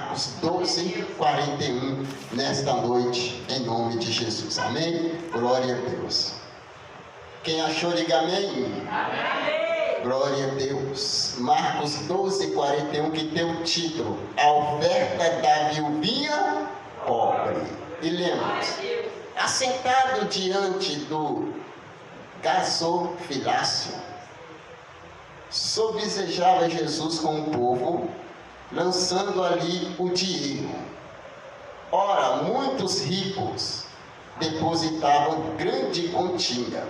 Marcos 12, 41, nesta noite, em nome de Jesus. Amém? Glória a Deus. Quem achou, diga amém. Amém. Glória a Deus. Marcos 12, 41, que tem o título: A oferta da viuvinha pobre. E lembra-se, assentado diante do gasofilácio, sobsejava Jesus com o povo, lançando ali o dinheiro. Ora, muitos ricos depositavam grande quantia.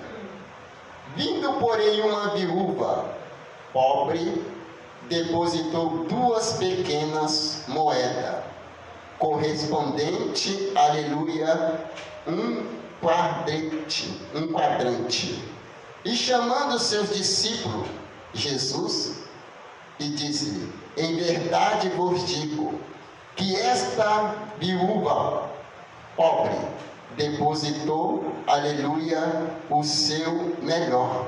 Vindo, porém, uma viúva pobre, depositou 2 pequenas moedas, correspondente, aleluia, um quadrante. E chamando seus discípulos, Jesus, e disse-lhe: em verdade vos digo, que esta viúva pobre depositou, aleluia, o seu melhor,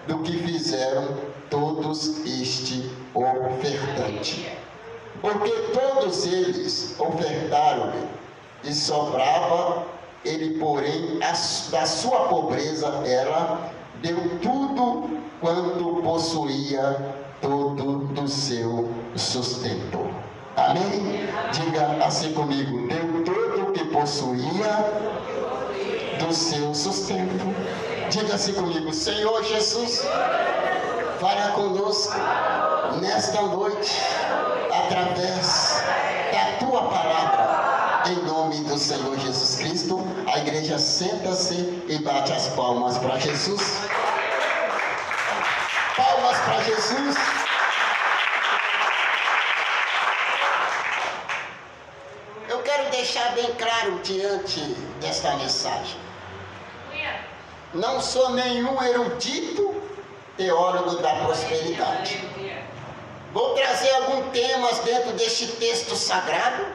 do que fizeram todos este ofertante. Porque todos eles ofertaram-lhe, e sobrava, ele, porém, da sua pobreza, ela deu tudo quanto possuía, todo do seu sustento. Amém? Diga assim comigo: deu tudo o que possuía do seu sustento. Diga assim comigo: Senhor Jesus, fala conosco nesta noite, através da tua palavra, em nome do Senhor Jesus Cristo. A igreja senta-se e bate as palmas para Jesus. Palmas para Jesus. Eu quero deixar bem claro diante desta mensagem: não sou nenhum erudito teólogo da prosperidade. Vou trazer alguns temas dentro deste texto sagrado,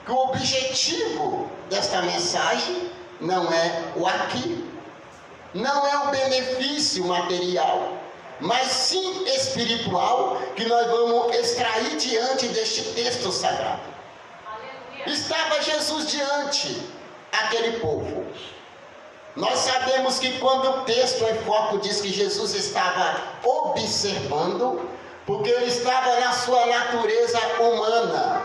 que o objetivo desta mensagem não é o aqui, não é o benefício material, mas sim espiritual, que nós vamos extrair diante deste texto sagrado. Estava Jesus diante daquele povo. Nós sabemos que quando o texto em foco diz que Jesus estava observando, porque ele estava na sua natureza humana,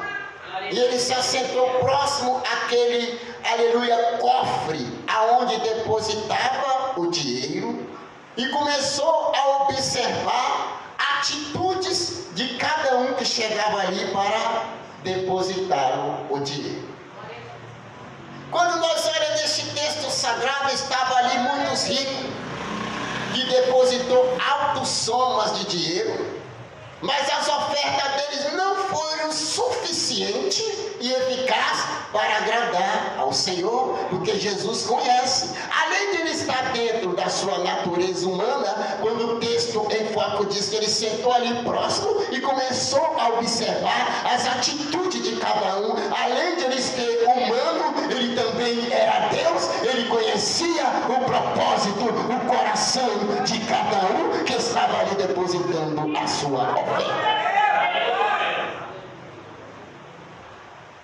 e ele se assentou próximo àquele, aleluia, cofre, aonde depositava o dinheiro, e começou a observar atitudes de cada um que chegava ali para depositar o dinheiro. Quando nós olhamos neste texto sagrado, estava ali muitos ricos que depositou altas somas de dinheiro, mas as ofertas deles não foram suficientes e eficazes para agradar ao Senhor, porque Jesus conhece. Além de ele estar dentro da sua natureza humana, quando o texto em foco diz que ele sentou ali próximo e começou a observar as atitudes de cada um, além de ele ser humano, ele também era Deus, ele conhecia o propósito, o coração de cada um que estava ali depositando a sua oferta.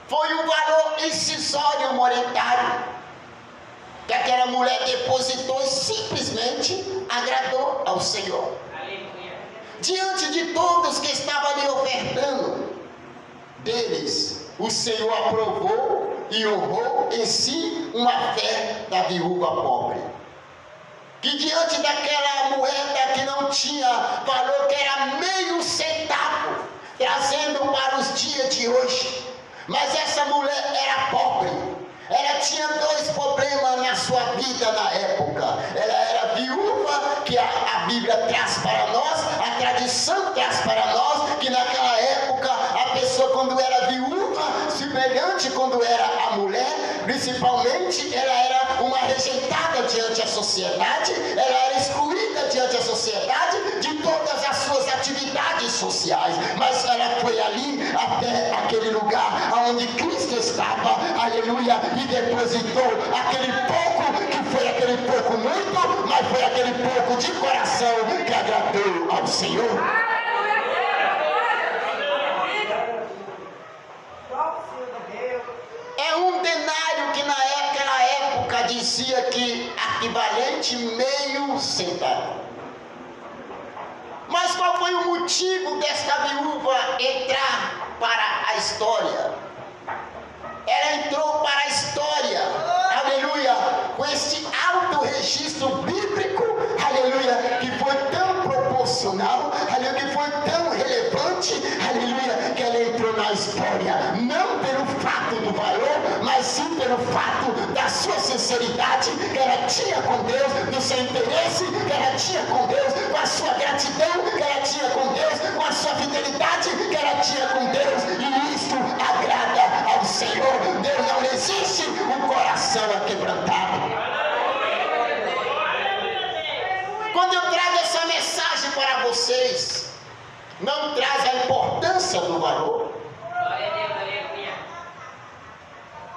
Foi um valor incisório monetário que aquela mulher depositou e simplesmente agradou ao Senhor. Diante de todos que estavam ali ofertando, deles o Senhor aprovou e honrou em si uma fé da viúva pobre, que diante daquela moeda que não tinha valor, que era meio centavo, trazendo para os dias de hoje, mas essa mulher era pobre. Ela tinha 2 problemas na sua vida na época. Ela era viúva, que a Bíblia traz para nós, a tradição traz para nós, que naquela época a pessoa, quando era viúva, semelhante quando era a mulher, principalmente, ela era uma rejeitada diante da sociedade, ela era excluída diante da sociedade de todas as suas atividades sociais, mas ela foi ali até aquele lugar onde Cristo estava, aleluia, e depositou aquele pouco, que foi aquele pouco muito, mas foi aquele pouco de coração que agradou ao Senhor. É um denário que naquela época dizia que equivalente meio centavo. Mas qual foi o motivo desta viúva entrar para a história? Ela entrou para a história, aleluia, com este alto registro bíblico, aleluia, que foi tão proporcional, aleluia, que foi tão relevante, aleluia, que ela entrou na história, não pelo fato do valor, mas sim pelo fato da sua sinceridade, que ela tinha com Deus, do seu interesse, que ela tinha com Deus, com a sua gratidão, que ela tinha com Deus, com a sua fidelidade, que ela tinha com Deus, e isto agrada ao Senhor. Deus não resiste um coração aquebrantado. Quando eu trago essa mensagem para vocês, não traz a importância do valor.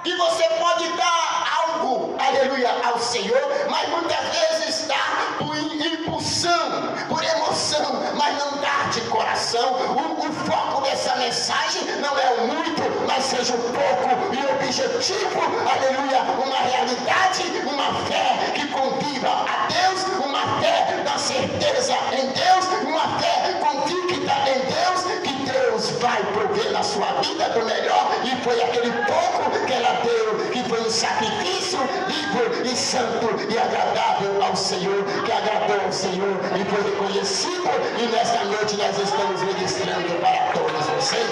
Que você pode dar algo, aleluia, ao Senhor, mas muitas vezes dá por impulsão, por emoção, mas não dá de coração. O foco dessa mensagem não é o muito, mas seja o pouco, e o objetivo, aleluia, uma realidade, uma fé que conviva a Deus, uma fé da certeza em Deus, uma fé convicta em Deus, que Deus vai prover na sua vida do melhor, e foi aquele pouco que ela deu, que foi um sacrifício vivo e santo e agradável ao Senhor, que agradou ao Senhor e foi reconhecido, e nesta noite nós estamos registrando para todos vocês.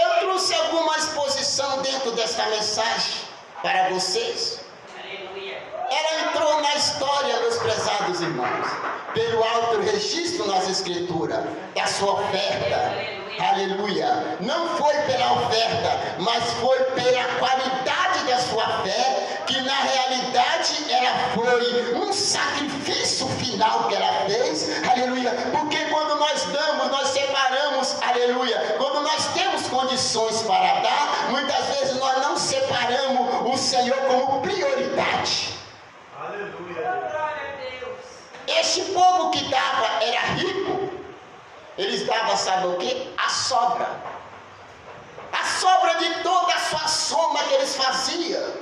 Eu trouxe alguma exposição dentro desta mensagem para vocês. Ela entrou na história, meus prezados irmãos, pelo alto registro nas escrituras da sua oferta, aleluia. Não foi pela oferta, mas foi pela qualidade da sua fé, que na realidade ela foi um sacrifício final que ela fez, aleluia. Porque quando nós damos, nós separamos, aleluia. Quando nós temos condições para dar, muitas vezes nós não separamos o Senhor como prioridade. Este povo que dava era rico. Eles davam, sabe o que? A sobra. A sobra de toda a sua soma que eles faziam.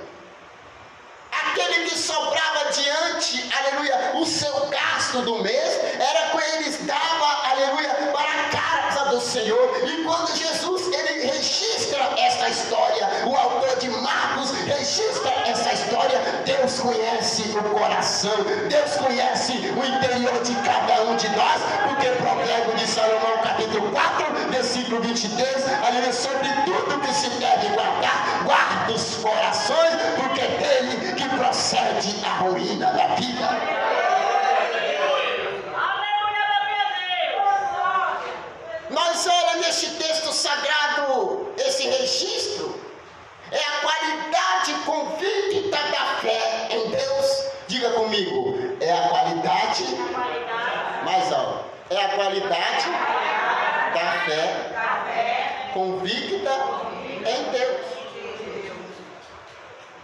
Aquele que sobrava diante, aleluia, o seu gasto do mês, era quando eles davam, aleluia, para a casa do Senhor. E quando Jesus, ele registra essa história, o autor de Marcos registra essa história, Deus conhece o coração, Deus conhece o interior de cada um de nós, porque Provérbio de Salomão, capítulo 4, versículo 22, aleluia, sobre tudo que se deve guardar, guarda os corações, porque é dele que procede a ruína da vida. Nós olhamos neste texto sagrado, esse registro, é a qualidade convicta da fé em Deus. Diga comigo, é a qualidade, mais alto, é a qualidade da fé convicta em Deus.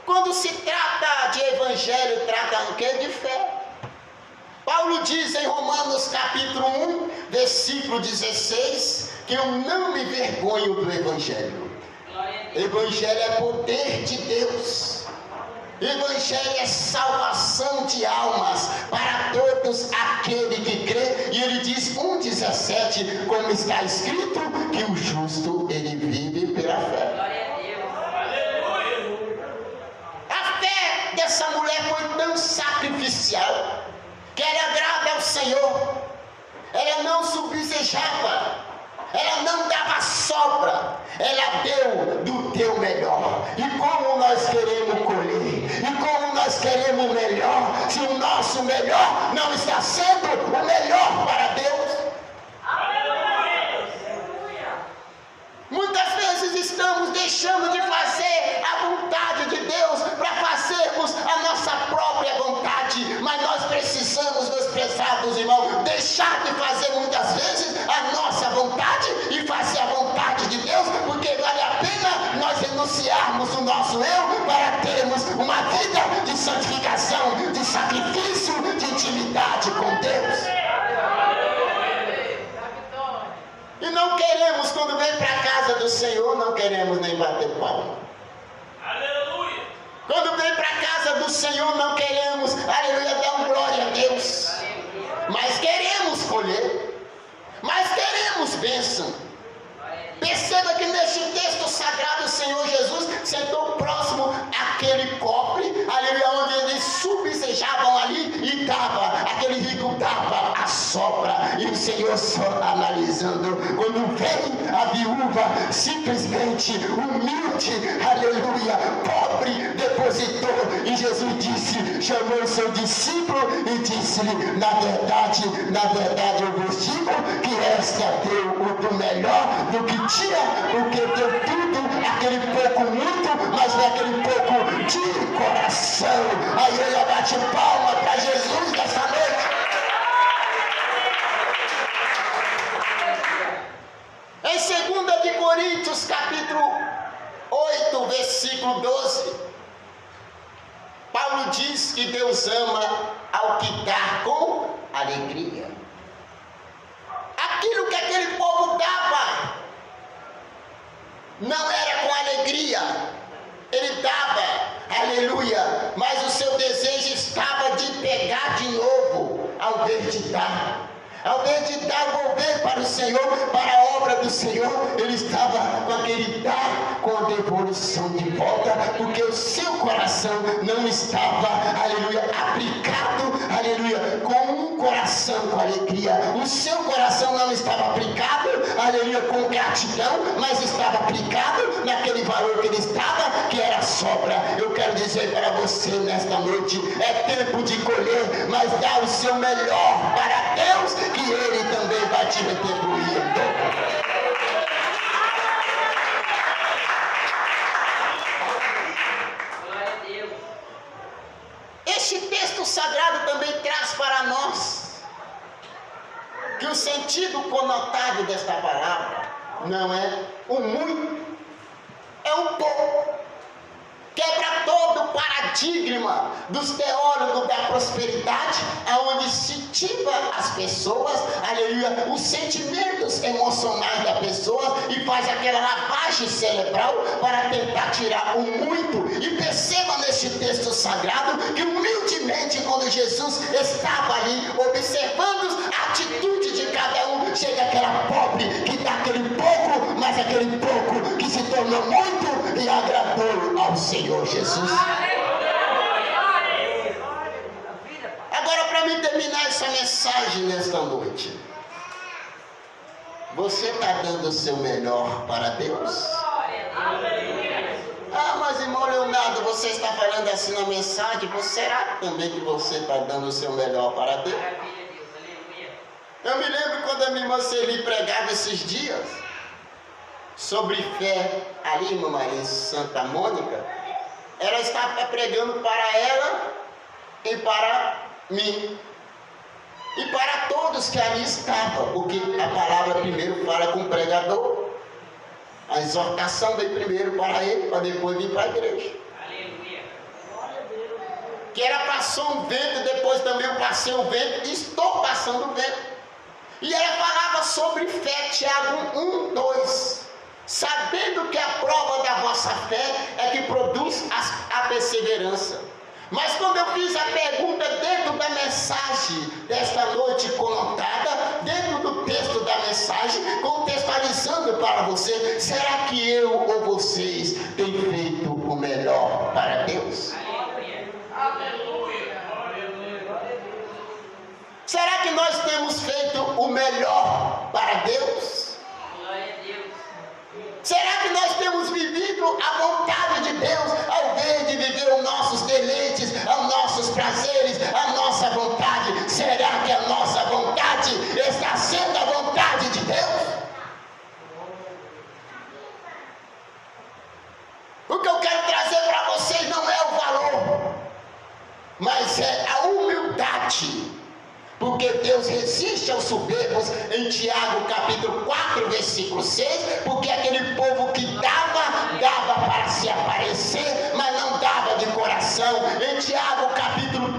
Quando se trata de evangelho, trata o que? De fé. Paulo diz em Romanos capítulo 1, versículo 16, que eu não me envergonho do evangelho. Evangelho é poder de Deus. Evangelho é salvação de almas para todos aquele que crê. E ele diz 1,17, como está escrito, que o justo ele vive pela fé. Essa mulher foi tão sacrificial que ela agrada ao Senhor. Ela não subsejava, ela não dava sobra, ela deu do teu melhor. E como nós queremos colher, e como nós queremos o melhor, se o nosso melhor não está sendo o melhor para Deus. Muitas vezes estamos deixando de fazer a vontade de Deus para fazermos a nossa própria vontade, mas nós precisamos, meus prezados irmãos, deixar de fazer muitas vezes a nossa vontade e fazer a vontade de Deus, porque vale a pena nós renunciarmos o nosso eu para termos uma vida de santificação, de sacrifício, de intimidade com Deus. queremos, quando vem para a casa do Senhor, não queremos nem bater palma. Aleluia. Quando vem para a casa do Senhor, não queremos, aleluia, dar um glória a Deus. Mas queremos colher. Mas queremos bênção. Perceba que neste texto sagrado o Senhor Jesus sentou próximo àquele cofre, aleluia, onde eles subsejavam ali e dava, aquele rico dava a sobra. E o Senhor só analisando, quando vem a viúva, simplesmente humilde, aleluia, pobre, depositou. E Jesus disse, chamou o seu discípulo e disse-lhe, na verdade eu vos digo que esta deu o do melhor do que tinha, porque deu tudo, aquele pouco muito, mas naquele pouco de coração. Aí ele bate palma para Jesus nessa noite. Em 2 de Coríntios, capítulo 8, versículo 12, Paulo diz que Deus ama ao que dá com alegria. Aquilo que aquele povo dava não era com alegria, ele dava, aleluia, mas o seu desejo estava de pegar de novo, ao invés de dar. Ao invés de dar, volver para o Senhor, para a obra do Senhor, ele estava com aquele dar com a devolução de volta, porque o seu coração não estava, aleluia, aplicado, aleluia, com um coração com alegria. O seu coração não estava aplicado, aleluia, com gratidão, mas estava aplicado naquele valor que ele estava, que era sobra. Eu quero dizer para você nesta noite, é tempo de colher, mas dá o seu melhor para Deus, que Ele também vai te retribuir. Este texto sagrado também traz para nós que o sentido conotado desta palavra não é o muito, é um pouco. Quebra todo o paradigma dos teólogos da prosperidade, aonde se ativa as pessoas, aleluia, os sentimentos emocionais da pessoa e faz aquela lavagem cerebral para tentar tirar o muito. E perceba neste texto sagrado que humildemente, quando Jesus estava ali observando a atitude de cada um, chega aquela pobre que dá aquele pouco, mas aquele pouco que se tornou muito e agradou ao Senhor Jesus. Agora, para mim terminar essa mensagem nesta noite, você está dando o seu melhor para Deus? Ah, mas irmão Leonardo, você está falando assim na mensagem, será também que você está dando o seu melhor para Deus? Eu me lembro quando a minha irmã Celi pregava esses dias sobre fé ali, irmã Maria, em Santa Mônica. Ela estava pregando para ela e para mim e para todos que ali estavam, porque a palavra primeiro fala com o pregador, a exortação veio primeiro para ele, para depois vir para a igreja. Que ela passou um vento, depois também eu passei um vento, e estou passando o vento. E ela falava sobre fé, Tiago 1, 2. Sabendo que a prova da vossa fé é que produz a perseverança. Mas quando eu fiz a pergunta dentro da mensagem desta noite conotada, dentro do texto da mensagem, contextualizando para você, será que eu ou vocês têm feito o melhor para Deus? Será que nós temos feito o melhor para Deus? Será que nós temos vivido a vontade de Deus, ao invés de viver os nossos deleites, os nossos prazeres, a nossa vontade? Será que a nossa vontade está sendo a vontade de Deus? O que eu quero trazer para vocês não é o valor, mas é a humildade. Porque Deus resiste aos soberbos, em Tiago capítulo 4, versículo 6, porque aquele povo que dava para se aparecer, mas não dava de coração. Em Tiago capítulo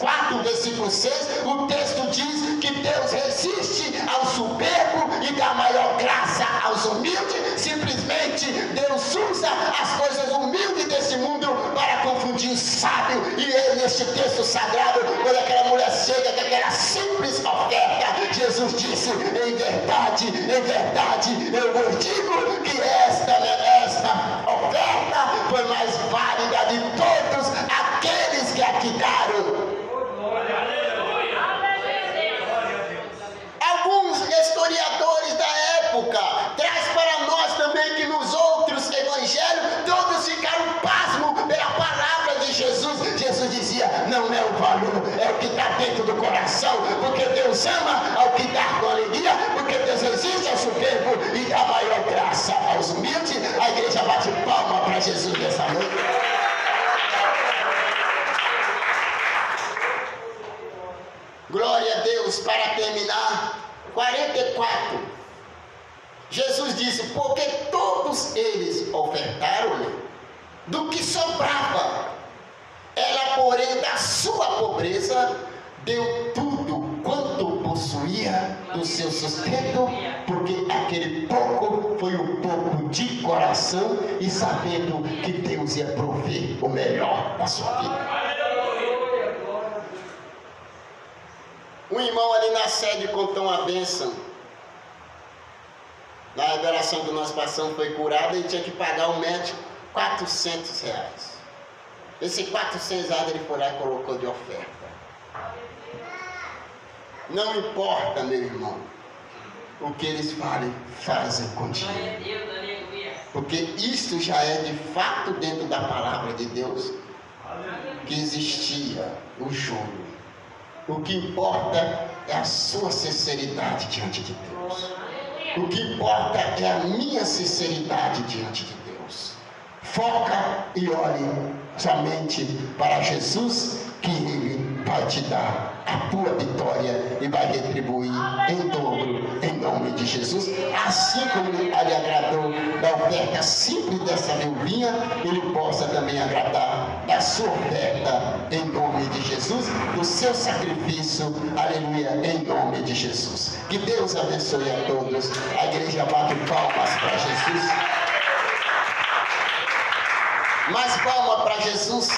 4, versículo 6, o texto diz que Deus resiste ao soberbo e dá maior graça Deus usa as coisas humildes desse mundo para confundir o sábio. E ele, neste texto sagrado, quando aquela mulher chega com aquela simples oferta, Jesus disse: em verdade, eu vos digo que esta oferta foi mais válida de todos aqueles que aqui deram. Alguns historiadores da época traz para nós também que nos outros evangelhos todos ficaram pasmos pela palavra de Jesus. Jesus dizia: não é o valor, é o que está dentro do coração, porque Deus ama ao que dá com alegria, porque Deus resiste ao soberbo e dá maior graça aos humildes. A igreja bate palma para Jesus nessa noite. Glória a Deus. Para terminar, 44. Jesus disse: porque todos eles ofertaram-lhe do que sobrava. Ela, porém, da sua pobreza, deu tudo quanto possuía do seu sustento, porque aquele pouco foi um pouco de coração e sabendo que Deus ia prover o melhor da sua vida. Um irmão ali na sede contou uma bênção. Na revelação que nós passamos, foi curado e tinha que pagar o médico R$400. Esse R$400 ele foi lá e colocou de oferta. Não importa, meu irmão, o que eles fazem contigo. Porque isto já é de fato dentro da palavra de Deus que existia o juro. O que importa é a sua sinceridade diante de Deus. O que importa é a minha sinceridade diante de Deus. Foca e olhe somente para Jesus, que Ele vai te dar a tua vitória e vai retribuir em dobro, em nome de Jesus. Assim como Ele agradou da oferta simples dessa viuvinha, Ele possa também agradar da sua oferta em nome de Jesus, do seu sacrifício, aleluia, em nome de Jesus. Que Deus abençoe a todos. A igreja bate palmas para Jesus. Mais palma para Jesus.